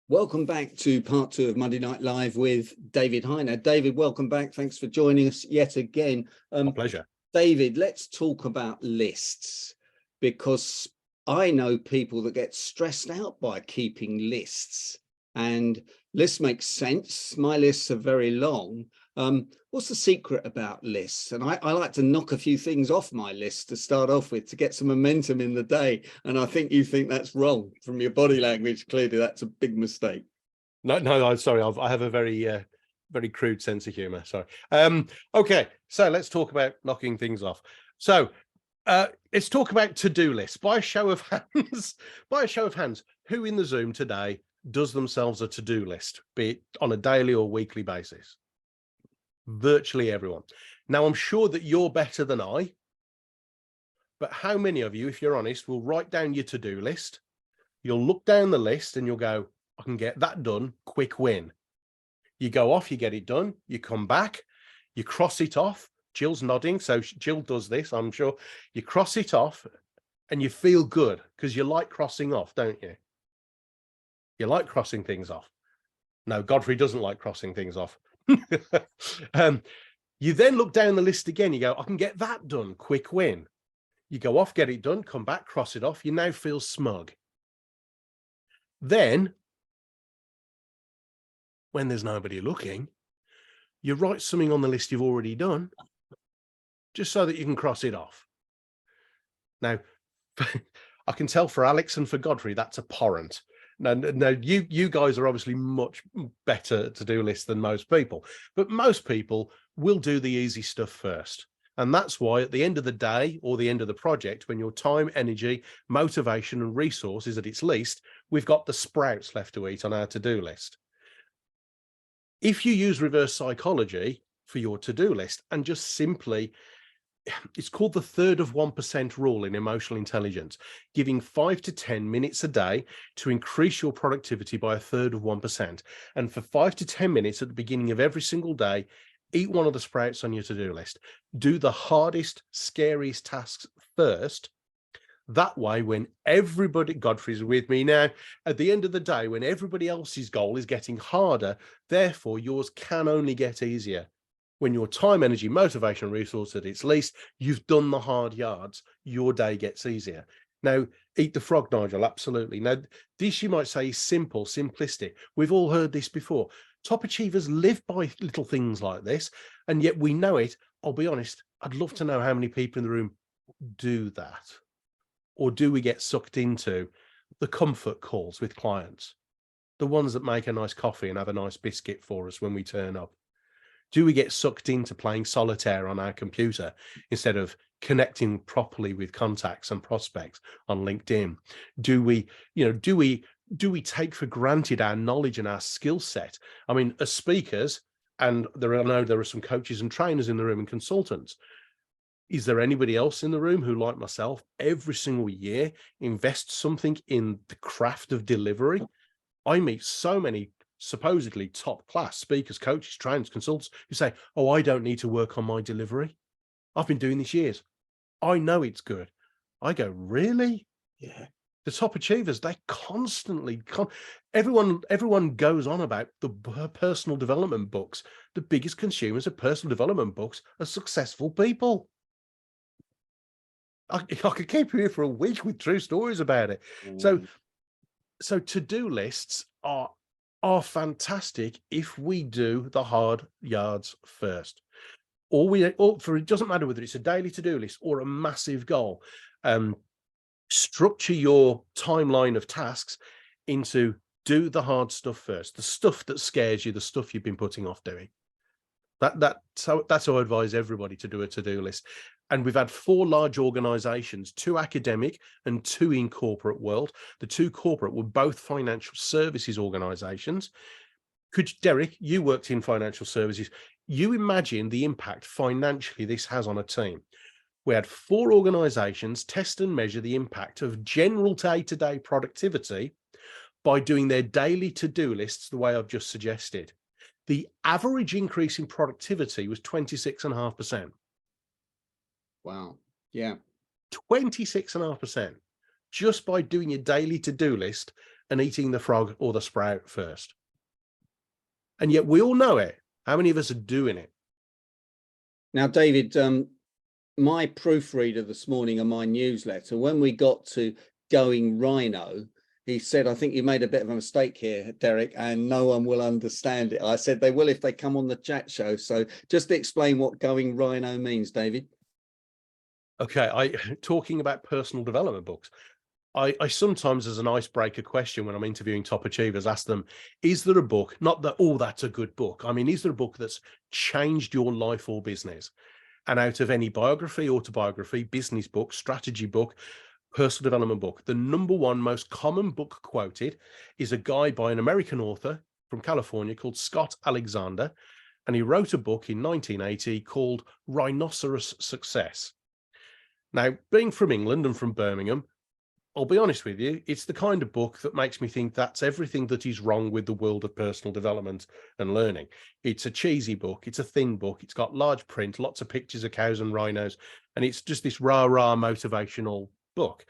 Welcome back to part 2 of Monday Night Live with David Hyner. David, welcome back. Thanks for joining us yet again. My pleasure. David, let's talk about lists, because I know people that get stressed out by keeping lists, and lists make sense. My lists are very long. What's the secret about lists? And I like to knock a few things off my list to start off with to get some momentum in the day. And I think you think that's wrong from your body language. Clearly, that's a big mistake. No, I'm sorry. I have a very crude sense of humor. Sorry. Okay, so let's talk about knocking things off. So let's talk about to-do lists. By a show of hands, who in the Zoom today does themselves a to-do list, be it on a daily or weekly basis? Virtually everyone. Now, I'm sure that you're better than I, but how many of you, if you're honest, will write down your to-do list? You'll look down the list and you'll go, I can get that done, quick win. You go off, you get it done, you come back, you cross it off. Jill's nodding, so Jill does this, I'm sure. You cross it off and you feel good because you like crossing off, don't you? You like crossing things off. No, Godfrey doesn't like crossing things off. You then look down the list again, you go, I can get that done, quick win. You go off, get it done, come back, cross it off, you now feel smug. Then, when there's nobody looking, you write something on the list you've already done, just so that you can cross it off. Now, I can tell for Alex and for Godfrey, that's abhorrent. Now, you guys are obviously much better to-do lists than most people, but most people will do the easy stuff first. And that's why at the end of the day or the end of the project, when your time, energy, motivation and resource is at its least, we've got the sprouts left to eat on our to-do list. If you use reverse psychology for your to-do list and just simply, it's called the 1/3 of 1% rule in emotional intelligence, giving 5 to 10 minutes a day to increase your productivity by 1/3 of 1%. And for 5 to 10 minutes at the beginning of every single day, eat one of the sprouts on your to-do list. Do the hardest, scariest tasks first. That way, when everybody, Godfrey's with me now, at the end of the day, when everybody else's goal is getting harder, therefore yours can only get easier. When your time, energy, motivation, resource at its least, you've done the hard yards, your day gets easier. Now, eat the frog, Nigel, absolutely. Now, this you might say is simple, simplistic. We've all heard this before. Top achievers live by little things like this, and yet we know it. I'll be honest, I'd love to know how many people in the room do that. Or do we get sucked into the comfort calls with clients? The ones that make a nice coffee and have a nice biscuit for us when we turn up? Do we get sucked into playing solitaire on our computer instead of connecting properly with contacts and prospects on LinkedIn? Do we take for granted our knowledge and our skill set? I mean, as speakers, and I know there are some coaches and trainers in the room and consultants. Is there anybody else in the room who, like myself, every single year invests something in the craft of delivery? I meet so many supposedly top class speakers, coaches, trainers, consultants who say, oh, I don't need to work on my delivery. I've been doing this years. I know it's good. I go, really? Yeah. The top achievers, they constantly, everyone goes on about the personal development books. The biggest consumers of personal development books are successful people. I could keep you here for a week with true stories about it. So to-do lists are fantastic if we do the hard yards first. It doesn't matter whether it's a daily to-do list or a massive goal. Structure your timeline of tasks into do the hard stuff first, the stuff that scares you, the stuff you've been putting off doing. That's how I advise everybody to do a to-do list. And we've had 4 large organizations, 2 academic and 2 in corporate world. The 2 corporate were both financial services organizations. Derek, you worked in financial services. You imagine the impact financially this has on a team. We had 4 organizations test and measure the impact of general day-to-day productivity by doing their daily to-do lists the way I've just suggested. The average increase in productivity was 26.5%. Wow. Yeah. 26.5% just by doing your daily to-do list and eating the frog or the sprout first. And yet we all know it. How many of us are doing it? Now, David, my proofreader this morning of my newsletter, when we got to going Rhino, he said, I think you made a bit of a mistake here, Derek, and no one will understand it. I said, they will if they come on the chat show. So just explain what going Rhino means, David. Okay, talking about personal development books, I sometimes, as an icebreaker question when I'm interviewing top achievers, ask them, is there a book, not that, oh, that's a good book. I mean, is there a book that's changed your life or business? And out of any biography, autobiography, business book, strategy book, personal development book, the number one most common book quoted is a guy by an American author from California called Scott Alexander. And he wrote a book in 1980 called Rhinoceros Success. Now, being from England and from Birmingham, I'll be honest with you, it's the kind of book that makes me think that's everything that is wrong with the world of personal development and learning. It's a cheesy book. It's a thin book. It's got large print, lots of pictures of cows and rhinos, and it's just this rah-rah motivational book.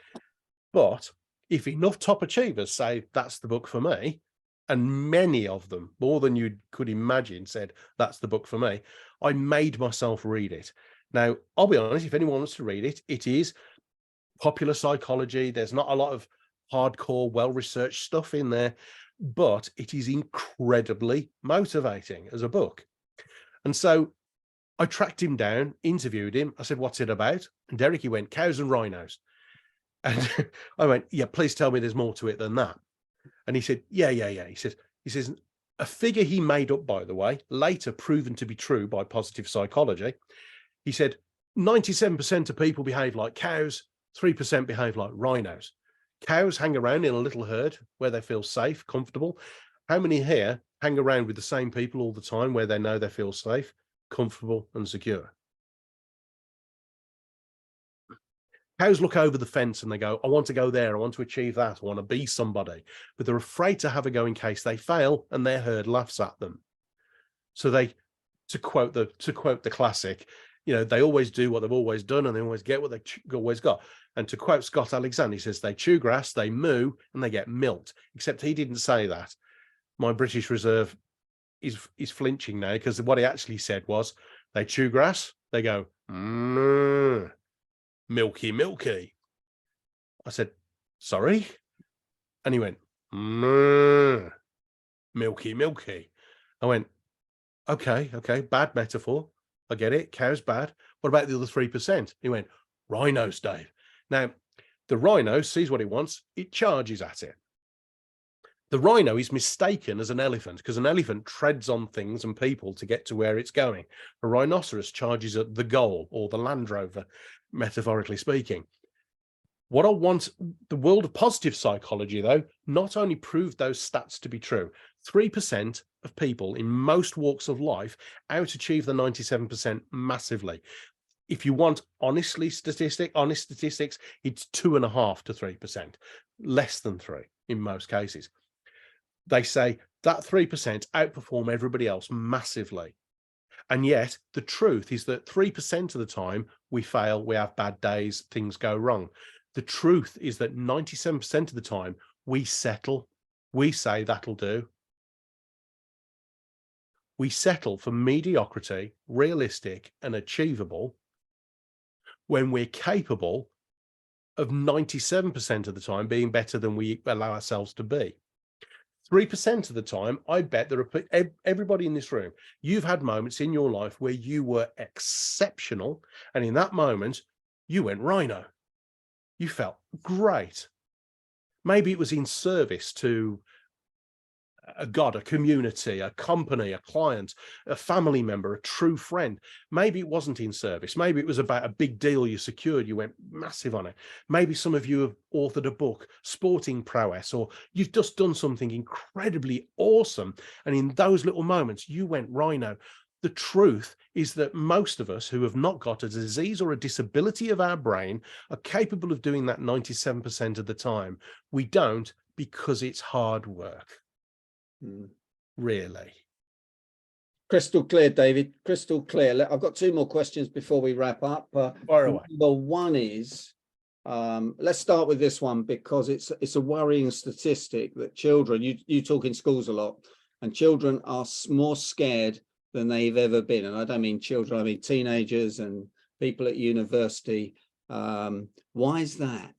But if enough top achievers say that's the book for me, and many of them, more than you could imagine, said that's the book for me, I made myself read it. Now, I'll be honest, if anyone wants to read it, it is popular psychology. There's not a lot of hardcore, well-researched stuff in there, but it is incredibly motivating as a book. And so I tracked him down, interviewed him. I said, what's it about? And Derek, he went, cows and rhinos. And I went, yeah, please tell me there's more to it than that. And he said, yeah. He says, a figure he made up, by the way, later proven to be true by positive psychology. He said, 97% of people behave like cows, 3% behave like rhinos. Cows hang around in a little herd where they feel safe, comfortable. How many here hang around with the same people all the time where they know they feel safe, comfortable, and secure? Cows look over the fence and they go, I want to go there. I want to achieve that. I want to be somebody. But they're afraid to have a go in case they fail and their herd laughs at them. So they, to quote the classic, you know, they always do what they've always done and they always get what they always got. And to quote Scott Alexander, he says, they chew grass, they moo, and they get milked. Except he didn't say that. My British Reserve is flinching now, because what he actually said was, they chew grass, they go, milky, milky. I said, sorry? And he went, milky, milky. I went, okay, bad metaphor. I get it. Cow's bad. What about the other 3%? He went, rhinos, Dave. Now, the rhino sees what it wants. It charges at it. The rhino is mistaken as an elephant because an elephant treads on things and people to get to where it's going. A rhinoceros charges at the goal, or the Land Rover, metaphorically speaking. What I want, the world of positive psychology, though, not only proved those stats to be true. 3% of people in most walks of life out-achieve the 97% massively. If you want honest statistics, it's 2.5 to 3%, less than 3 in most cases. They say that 3% outperform everybody else massively. And yet the truth is that 3% of the time we fail, we have bad days, things go wrong. The truth is that 97% of the time we settle. We say that'll do. We settle for mediocrity, realistic and achievable, when we're capable of 97% of the time being better than we allow ourselves to be. 3% of the time, I bet there are everybody in this room, you've had moments in your life where you were exceptional, and in that moment you went rhino. You felt great. Maybe it was in service to a God, a community, a company, a client, a family member, a true friend. Maybe it wasn't in service. Maybe it was about a big deal you secured. You went massive on it. Maybe some of you have authored a book, sporting prowess, or you've just done something incredibly awesome. And in those little moments, you went rhino. The truth is that most of us who have not got a disease or a disability of our brain are capable of doing that 97% of the time. We don't, because it's hard work. Really. Crystal clear, David. Crystal clear. I've got 2 more questions before we wrap up. Fire away. Number one is, Let's start with this one, because it's a worrying statistic that children, you talk in schools a lot, and children are more scared than they've ever been. And I don't mean children, I mean teenagers and people at university. Why is that?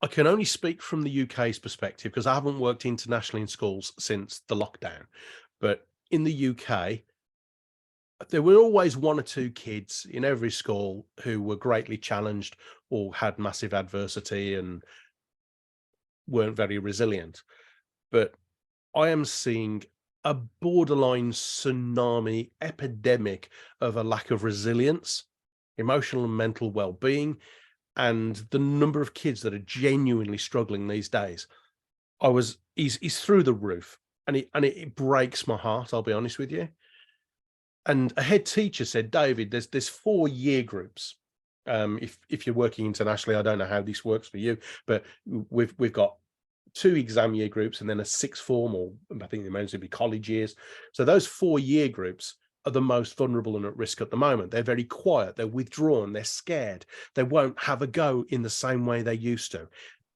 I can only speak from the UK's perspective because I haven't worked internationally in schools since the lockdown. But in the UK, there were always one or two kids in every school who were greatly challenged or had massive adversity and weren't very resilient. But I am seeing a borderline tsunami epidemic of a lack of resilience, emotional and mental well-being, and the number of kids that are genuinely struggling these days. He's through the roof, and it breaks my heart, I'll be honest with you. And a head teacher said, David, there's 4 year groups. If you're working internationally, I don't know how this works for you, but we've got 2 exam year groups and then a 6th form, or I think they may be college years. So those 4 year groups are the most vulnerable and at risk at the moment. They're very quiet, they're withdrawn, they're scared, they won't have a go in the same way they used to.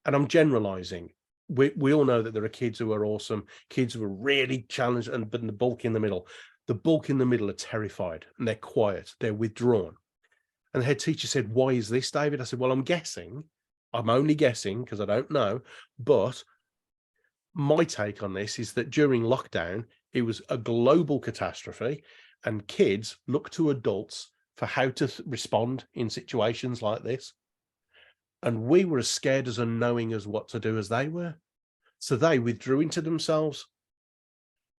And I'm generalizing. We all know that there are kids who are awesome, kids who are really challenged, but the bulk in the middle. The bulk in the middle are terrified and they're quiet, they're withdrawn. And the head teacher said, why is this, David? I said, well, I'm only guessing because I don't know, but my take on this is that during lockdown, it was a global catastrophe and kids look to adults for how to respond in situations like this. And we were as scared as unknowing as what to do as they were. So they withdrew into themselves.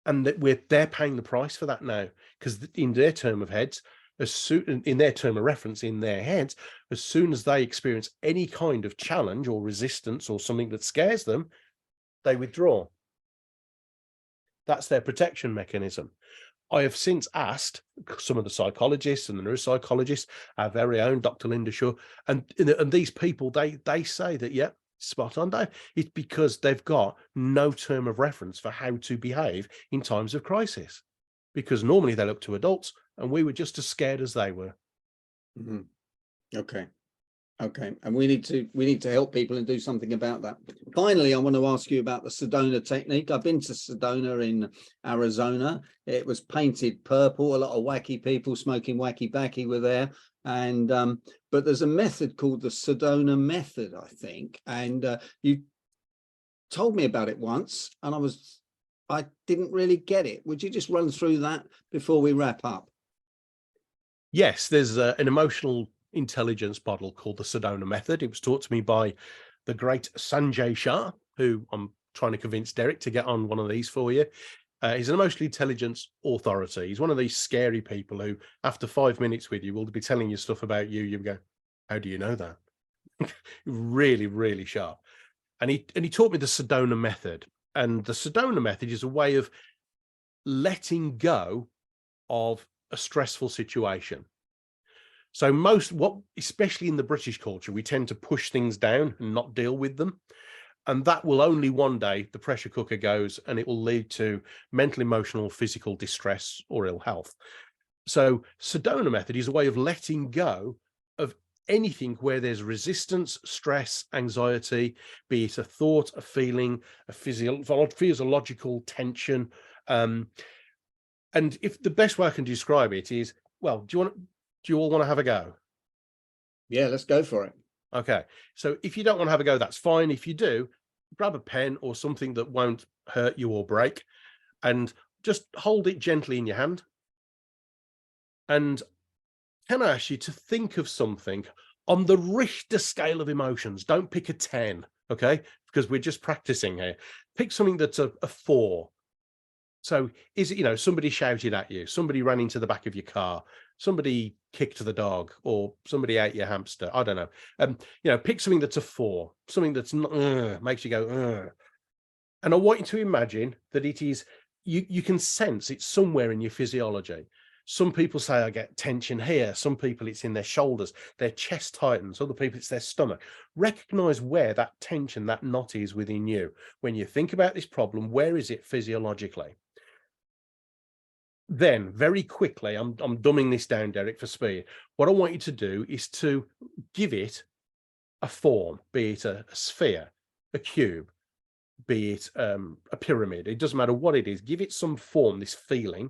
And that they're paying the price for that now, because in their term of heads, in their term of reference, in their heads, as soon as they experience any kind of challenge or resistance or something that scares them, they withdraw. That's their protection mechanism. I have since asked some of the psychologists and the neuropsychologists, our very own Dr. Linda Shaw, and these people, they say that, yeah, spot on, Dave. It's because they've got no term of reference for how to behave in times of crisis. Because normally they look to adults, and we were just as scared as they were. Mm-hmm. Okay, and we need to help people and do something about that. Finally, I want to ask you about the Sedona technique. I've been to Sedona in Arizona. It was painted purple. A lot of wacky people smoking wacky backy were there, and but there's a method called the Sedona method, I think, and you told me about it once, and I didn't really get it. Would you just run through that before we wrap up? Yes, there's an emotional intelligence model called the Sedona method. It was taught to me by the great Sanjay Shah, who I'm trying to convince Derek to get on one of these for you. He's an emotional intelligence authority. He's one of these scary people who, after 5 minutes with you, will be telling you stuff about you. You go, how do you know that? Really, really sharp. And he taught me the Sedona method. And the Sedona method is a way of letting go of a stressful situation. So especially in the British culture, we tend to push things down and not deal with them. And that will only one day, the pressure cooker goes, and it will lead to mental, emotional, physical distress or ill health. So Sedona method is a way of letting go of anything where there's resistance, stress, anxiety, be it a thought, a feeling, a physiological tension. And if the best way I can describe it is, well, do you all want to have a go? Yeah, let's go for it. Okay. So if you don't want to have a go, that's fine. If you do, grab a pen or something that won't hurt you or break, and just hold it gently in your hand. And can I ask you to think of something on the Richter scale of emotions? Don't pick a 10, okay? Because we're just practicing here. Pick something that's a 4. So is it, somebody shouted at you, somebody ran into the back of your car, somebody kicked the dog, or somebody ate your hamster? I don't know. Pick something that's a 4, something that's not, makes you go, ugh. And I want you to imagine that it is, you can sense it's somewhere in your physiology. Some people say I get tension here. Some people it's in their shoulders, their chest tightens. Other people it's their stomach. Recognize where that tension, that knot is within you. When you think about this problem, where is it physiologically? Then very quickly, I'm dumbing this down, Derek, for speed. What I want you to do is to give it a form, be it a sphere, a cube, be it a pyramid. It doesn't matter what it is. Give it some form, this feeling,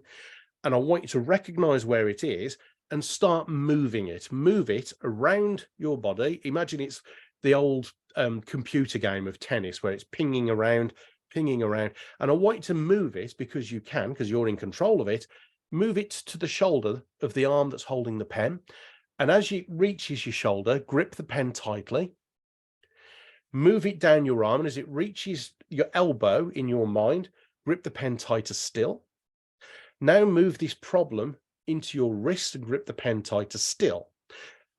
and I want you to recognize where it is and start moving it. Move it around your body. Imagine it's the old computer game of tennis where it's pinging around. And I want you to move it because you can, because you're in control of it. Move it to the shoulder of the arm that's holding the pen. And as it reaches your shoulder, grip the pen tightly. Move it down your arm. And as it reaches your elbow in your mind, grip the pen tighter still. Now move this problem into your wrist and grip the pen tighter still.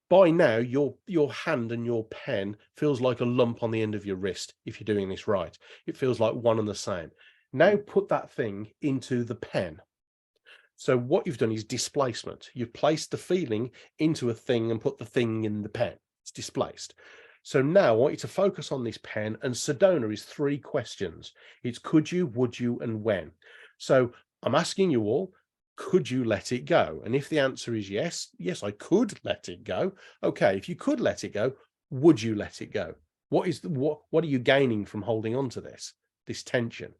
By now, your hand and your pen feels like a lump on the end of your wrist. If you're doing this right, it feels like one and the same. Now put that thing into the pen. So what you've done is displacement. You've placed the feeling into a thing and put the thing in the pen. It's displaced. So now I want you to focus on this pen, and Sedona is 3 questions. It's could you, would you, and when. So I'm asking you all, could you let it go? And if the answer is yes, I could let it go. Okay, if you could let it go, would you let it go? What are you gaining from holding on to this tension?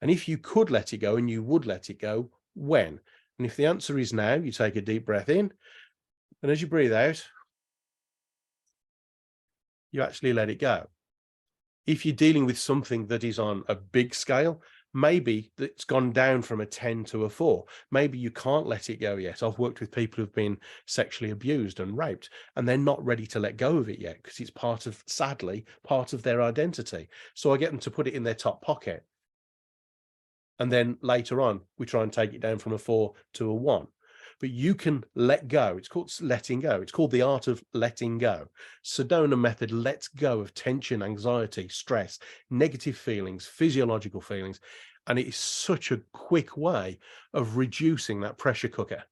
And if you could let it go and you would let it go, when? And if the answer is now, you take a deep breath in, and as you breathe out, you actually let it go. If you're dealing with something that is on a big scale, maybe it's gone down from a 10 to a 4. Maybe you can't let it go yet. I've worked with people who've been sexually abused and raped, and they're not ready to let go of it yet because it's sadly, part of their identity. So I get them to put it in their top pocket. And then later on, we try and take it down from a 4 to a 1. But you can let go. It's called letting go. It's called the art of letting go. Sedona method lets go of tension, anxiety, stress, negative feelings, physiological feelings. And it is such a quick way of reducing that pressure cooker.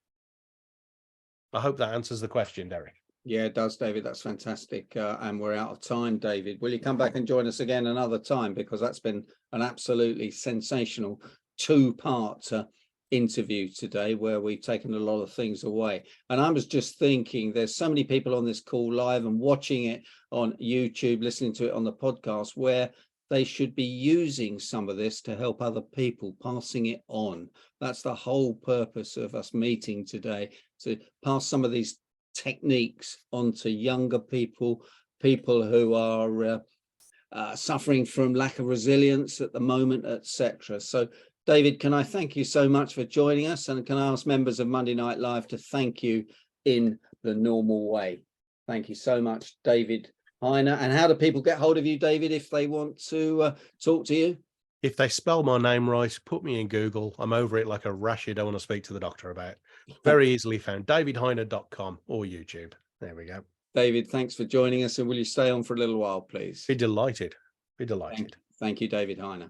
I hope that answers the question, Derek. Yeah, it does, David. That's fantastic. And we're out of time, David. Will you come back and join us again another time? Because that's been an absolutely sensational 2-part interview today where we've taken a lot of things away. And I was just thinking, there's so many people on this call live and watching it on YouTube, listening to it on the podcast, where they should be using some of this to help other people, passing it on. That's the whole purpose of us meeting today, to pass some of these techniques onto younger people who are suffering from lack of resilience at the moment, etc. So David, can I thank you so much for joining us, and can I ask members of Monday Night Live to thank you in the normal way? Thank you so much, David Hyner. And how do people get hold of you, David, if they want to talk to you? If they spell my name right, put me in Google. I'm over it like a rash you don't want to speak to the doctor about. Very easily found. davidhyner.com or YouTube. There we go. David, thanks for joining us. And will you stay on for a little while, please? Be delighted. Be delighted. Thank you, David Hyner.